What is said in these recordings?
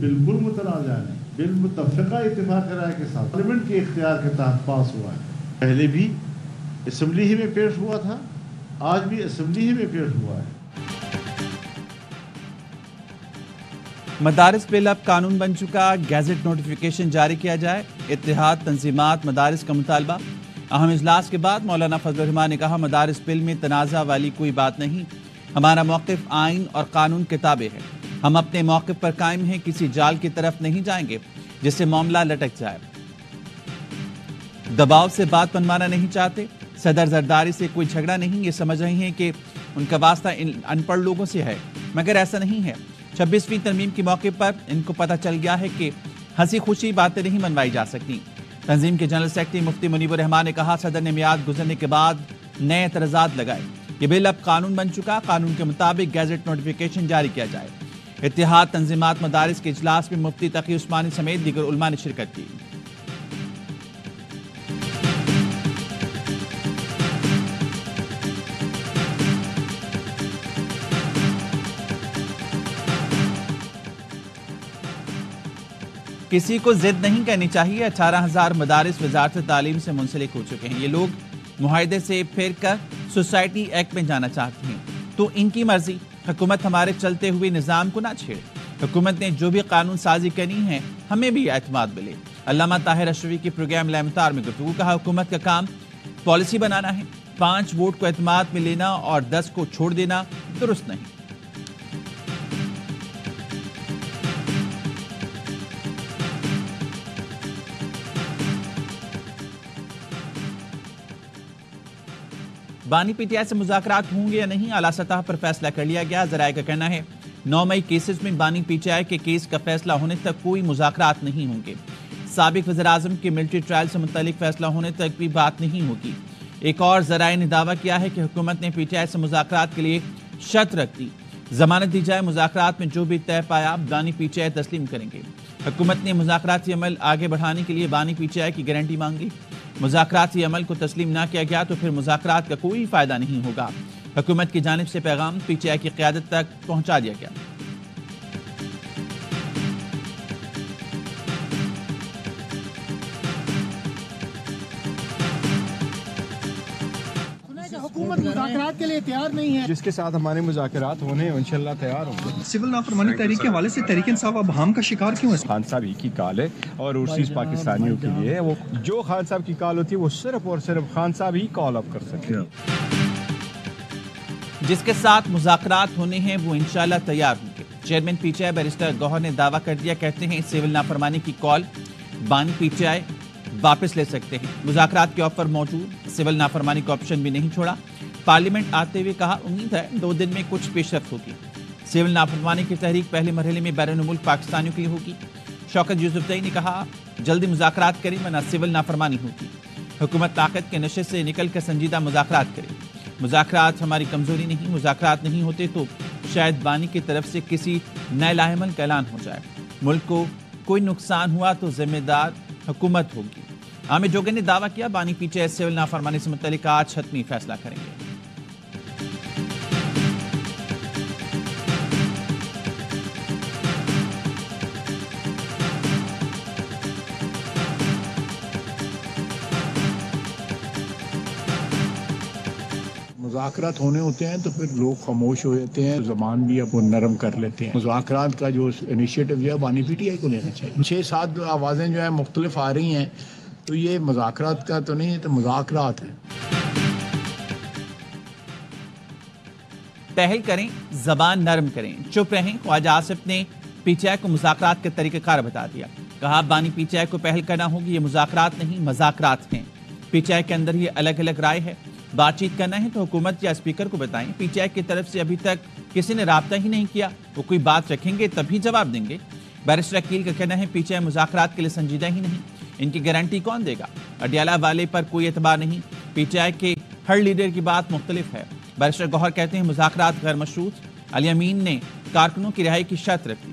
بالکل متنازع نہیں، بالمتفقہ اتفاق رائے کے ساتھ پارلیمنٹ کے اختیار کے تحت پاس ہوا ہے. پہلے بھی اسمبلی ہی میں پیش ہوا تھا، آج بھی اسمبلی ہی میں پیش ہوا ہے. مدارس بل اب قانون بن چکا، گیزٹ نوٹیفیکیشن جاری کیا جائے. اتحاد تنظیمات مدارس کا مطالبہ. اہم اجلاس کے بعد مولانا فضل الرحمان نے کہا مدارس بل میں تنازع والی کوئی بات نہیں، ہمارا موقف آئین اور قانون کتابیں ہے، ہم اپنے موقف پر قائم ہیں، کسی جال کی طرف نہیں جائیں گے جس سے معاملہ لٹک جائے. دباؤ سے بات منوانا نہیں چاہتے. صدر زرداری سے کوئی جھگڑا نہیں، یہ سمجھ رہے ہیں کہ ان کا واسطہ ان پڑھ لوگوں سے ہے، مگر ایسا نہیں ہے. 26ویں ترمیم کے موقع پر ان کو پتہ چل گیا ہے کہ ہنسی خوشی باتیں نہیں منوائی جا سکتی. تنظیم کے جنرل سیکرٹری مفتی منیب الرحمان نے کہا صدر نے میعاد گزرنے کے بعد نئے اعتراضات لگائے. یہ بل اب قانون بن چکا، قانون کے مطابق گیزٹ نوٹیفیکیشن جاری کیا جائے. اتحاد تنظیمات مدارس کے اجلاس میں مفتی تقی عثمانی سمیت دیگر علماء نے شرکت کی. کسی کو ضد نہیں کرنی چاہیے. 18,000 مدارس وزارت تعلیم سے منسلک ہو چکے ہیں. یہ لوگ معاہدے سے پھر کر سوسائٹی ایکٹ میں جانا چاہتے ہیں تو ان کی مرضی. حکومت ہمارے چلتے ہوئے نظام کو نہ چھیڑے. حکومت نے جو بھی قانون سازی کرنی ہے ہمیں بھی اعتماد ملے. علامہ طاہر اشرفی کی پروگرام لامتار میں گفتگو. کہا حکومت کا کام پالیسی بنانا ہے، 5 ووٹ کو اعتماد میں لینا اور 10 کو چھوڑ دینا درست نہیں. بانی پی ٹی آئی سے مذاکرات ہوں گے یا نہیں، اعلیٰ سطح پر فیصلہ کر لیا گیا. ذرائع کا کہنا ہے 9 مئی کیسز میں بانی پی ٹی آئی کے کیس کا فیصلہ ہونے تک کوئی مذاکرات نہیں ہوں گے. سابق وزیراعظم کے ملٹری ٹرائل سے متعلق فیصلہ ہونے تک بھی بات نہیں ہوگی. ایک اور ذرائع نے دعویٰ کیا ہے کہ حکومت نے پی ٹی آئی سے مذاکرات کے لیے شرط رکھ دی، ضمانت دی جائے، مذاکرات میں جو بھی طے پایا بانی پی ٹی آئی تسلیم کریں گے. حکومت نے مذاکراتی عمل آگے بڑھانے کے لیے بانی پی ٹی آئی کی گارنٹی مانگی. مذاکراتی عمل کو تسلیم نہ کیا گیا تو پھر مذاکرات کا کوئی فائدہ نہیں ہوگا. حکومت کی جانب سے پیغام پی ٹی آئی کی قیادت تک پہنچا دیا گیا. حکومت مذاکرات کے لیے تیار نہیں ہے. جس کے ساتھ ہمارے مذاکرات ہونے ہیں انشاءاللہ تیار ہوں گے. سول نافرمانی تحریک کے حوالے سے تحریک انصاف اب ہم کا شکار کیوں ہے؟ خان صاحب ہی کی کال ہے اور اوورسیز پاکستانیوں کے لیے وہ جو خان صاحب کی کال ہوتی ہے وہ صرف اور صرف خان صاحب ہی کال اپ کر سکتے ہیں. جس کے ساتھ مذاکرات ہونے ہیں وہ انشاءاللہ تیار ہوں گے. Chairman P T I barrister Gohar نے دعویٰ کر دیا. کہتے ہیں سول نافرمانی کی کال بانی پی ٹی آئی واپس لے سکتے ہیں. مذاکرات کے آفر موجود، سول نافرمانی کا آپشن بھی نہیں چھوڑا. پارلیمنٹ آتے ہوئے کہا امید ہے 2 دن میں کچھ پیش رفت ہوگی. سول نافرمانی کی تحریک پہلے مرحلے میں بیرون ملک پاکستانیوں کے لیے ہوگی. شوکت یوسفزئی نے کہا جلدی مذاکرات کریں ورنہ سول نافرمانی ہوگی. حکومت طاقت کے نشے سے نکل کر سنجیدہ مذاکرات کرے. مذاکرات ہماری کمزوری نہیں، مذاکرات نہیں ہوتے تو شاید بانی کی طرف سے کسی نئے لاہ عمل کا اعلان ہو جائے. ملک کو کوئی نقصان ہوا تو ذمہ دار حکومت ہوگی. عامر جوگر نے دعویٰ کیا بانی پی ٹی آئی سول نافرمانی سے متعلق آج حتمی فیصلہ کریں گے. مذاکرات ہونے ہوتے ہیں تو پھر لوگ خاموش ہو جاتے ہیں، زبان بھی اب نرم کر لیتے ہیں. مذاکرات کا جو انیشیٹو جو ہے بانی پی ٹی آئی کو لینا چاہیے. 6-7 آوازیں جو ہیں مختلف آ رہی ہیں تو یہ مذاکرات کا تو نہیں ہے، تو مذاکرات ہیں. پہل کریں، زبان نرم کریں، چپ رہیں. خواجہ آصف نے پی ٹی آئی کو مذاکرات کا طریقہ کار بتا دیا. کہا بانی پی ٹی آئی کو پہل کرنا ہوگی. یہ مذاکرات نہیں مذاکرات ہیں. پی ٹی آئی کے اندر یہ الگ الگ رائے ہے. بات چیت کرنا ہے تو حکومت یا اسپیکر کو بتائیں. پی ٹی آئی کی طرف سے ابھی تک کسی نے رابطہ ہی نہیں کیا. وہ کوئی بات رکھیں گے تبھی جواب دیں گے. بیرسٹر عقیل کا کہنا ہے پی ٹی آئی مذاکرات کے لیے سنجیدہ ہی نہیں. ان کی گارنٹی کون دے گا؟ اڈیالہ والے پر کوئی اعتبار نہیں. پی ٹی آئی کے ہر لیڈر کی بات مختلف ہے. بیرسٹر گوہر کہتے ہیں مذاکرات غیر مشروط. علی امین نے کارکنوں کی رہائی کی شرط رکھ دی.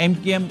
MKM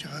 4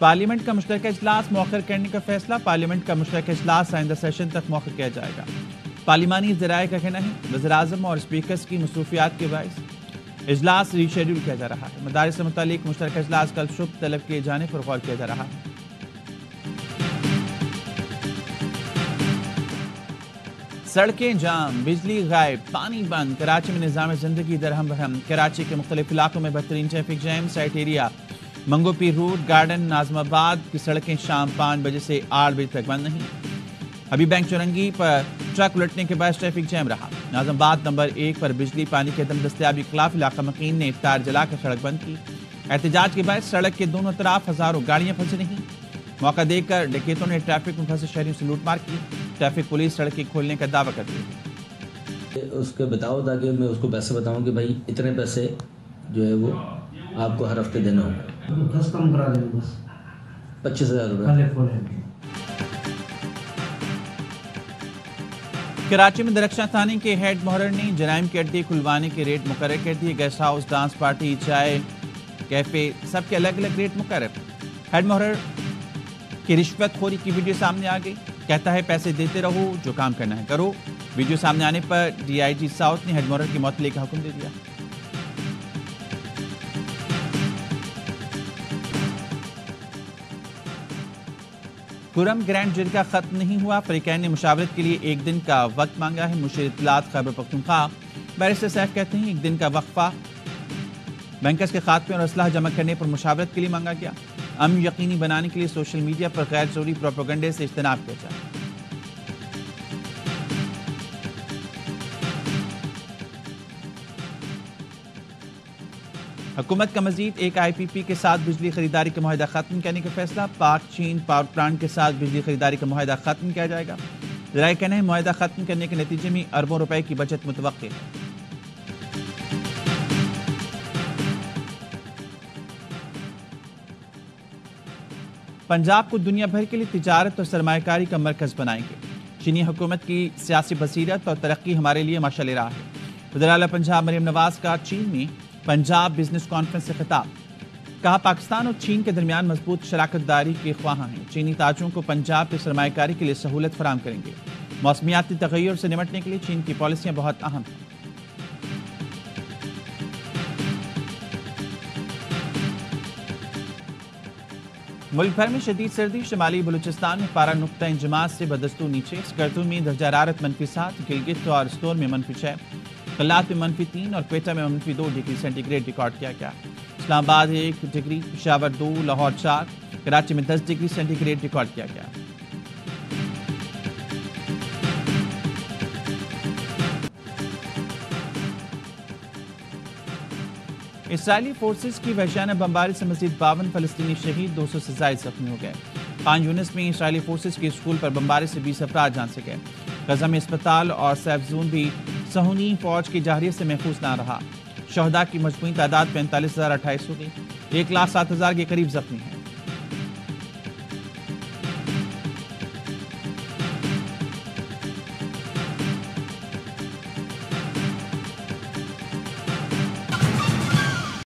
پارلیمنٹ کا مشترکہ اجلاس مؤخر کرنے کا فیصلہ، پارلیمنٹ کا مشترکہ اجلاس آئندہ سیشن تک مؤخر کیا جائے گا۔ پارلیمانی ذرائع کا کہنا ہے وزیراعظم اور اسپیکرز کی مصروفیات کے باعث اجلاس ری شیڈول کیا جا رہا ہے۔ مدارس سے متعلق مشترکہ اجلاس کل صبح طلب کیے جانے پر غور کیا جا رہا ہے۔ سڑکیں جام، بجلی غائب، پانی بند، کراچی میں نظام زندگی درہم برہم۔ کراچی کے مختلف علاقوں میں بدترین ٹریفک جیم، سائٹ ایریا منگو پیر روڈ، گارڈن، ناظم آباد کی سڑکیں شام 5 بجے سے 8 بجے تک بند نہیں۔ ابھی بینک چورنگی پر ٹرک الٹنے کے باعث ٹریفک جیم رہا۔ ناظم آباد نمبر 1 پر بجلی پانی کے عدم دستیابی کے خلاف علاقہ مکین نے تار جلا کر سڑک بند کی۔ احتجاج کے باعث سڑک کے دونوں طرف ہزاروں گاڑیاں پھنسی رہیں۔ موقع دیکھ کر ڈکیتوں نے ٹریفک میں پھنسے شہریوں سے لوٹ مار کی۔ ٹریفک پولیس سڑکیں کھولنے کا دعویٰ کرتی ہے۔ اس کے بتاؤ تاکہ میں اس کو پیسے بتاؤں کہ بھائی اتنے پیسے جو ہے وہ آپ کو ہر ہفتے دینا ہوگا۔ 10 کم کرا دیں بس 25,000 روپے۔ کراچی میں درخشاں تھانے کے ہیڈ محرر نے جرائم کے اڈے کھلوانے کے ریٹ مقرر کر دیے۔ گیسٹ ہاؤس، ڈانس پارٹی، چائے کیفے سب کے الگ الگ ریٹ مقرر۔ ہیڈ محرر کی رشوت خوری کی ویڈیو سامنے آ گئی۔ کہتا ہے پیسے دیتے رہو، جو کام کرنا ہے کرو۔ ویڈیو سامنے آنے پر ڈی آئی جی ساؤتھ نے ہیڈ محرر کی معطلی کا حکم دے دیا۔ کرم گرینڈ جرگہ ختم نہیں ہوا، فریقین نے مشاورت کے لیے 1 دن کا وقت مانگا ہے۔ مشیر اطلاعات خیبر پختونخوا بیرسٹر سیف کہتے ہیں 1 دن کا وقفہ بینکرز کے خاتمے اور اسلحہ جمع کرنے پر مشاورت کے لیے مانگا گیا۔ امن یقینی بنانے کے لیے سوشل میڈیا پر غیر ضروری پروپیگنڈے سے اجتناب کیا جائے۔ حکومت کا مزید ایک آئی پی پی کے ساتھ بجلی خریداری کا معاہدہ ختم کرنے کا فیصلہ، پاک چین پاور پلانٹ کے ساتھ بجلی خریداری کا معاہدہ ختم کیا جائے گا۔ ذرائع کہنا ہے معاہدہ ختم کرنے کے نتیجے میں اربوں روپے کی بچت متوقع ہے۔ پنجاب کو دنیا بھر کے لیے تجارت اور سرمایہ کاری کا مرکز بنائیں گے۔ چینی حکومت کی سیاسی بصیرت اور ترقی ہمارے لیے مشعل راہ ہے۔ وزیراعلیٰ پنجاب مریم نواز کا چین میں پنجاب بزنس کانفرنس سے خطاب، کہا پاکستان اور چین کے درمیان مضبوط شراکت داری کے خواہاں ہیں۔ چینی تاجروں کو پنجاب کے سرمایہ کاری کے لیے سہولت فراہم کریں گے۔ موسمیاتی تغیر سے نمٹنے کے لیے چین کی پالیسیاں بہت اہم ہیں۔ ملک بھر میں شدید سردی، شمالی بلوچستان میں پارہ نقطہ انجماد سے بدستور نیچے، سکردو میں درجہ حرارت -7، گلگت اور اسٹور میں -6، قلات میں -3 اور کوئٹہ میں -2 ڈگری سینٹی گریڈ ریکارڈ کیا گیا۔ اسلام آباد 1 ڈگری، پشاور 2، لاہور 4، کراچی میں 10 ڈگری سینٹی گریڈ ریکارڈ کیا گیا۔ اسرائیلی فورسز کی وحشیانہ بمباری سے مزید 52 فلسطینی شہید، 200 سے زائد زخمی ہو گئے۔ خان یونس میں اسرائیلی فورسز کے اسکول پر بمباری سے 20 افراد جان سے گئے۔ غزہ میں اسپتال اور سیف زون بھی صہیونی فوج کی جارحیت سے محفوظ نہ رہا۔ شہداء کی مجموعی تعداد 45,028 ہو گئی، 1,07,000 کے قریب زخمی ہیں۔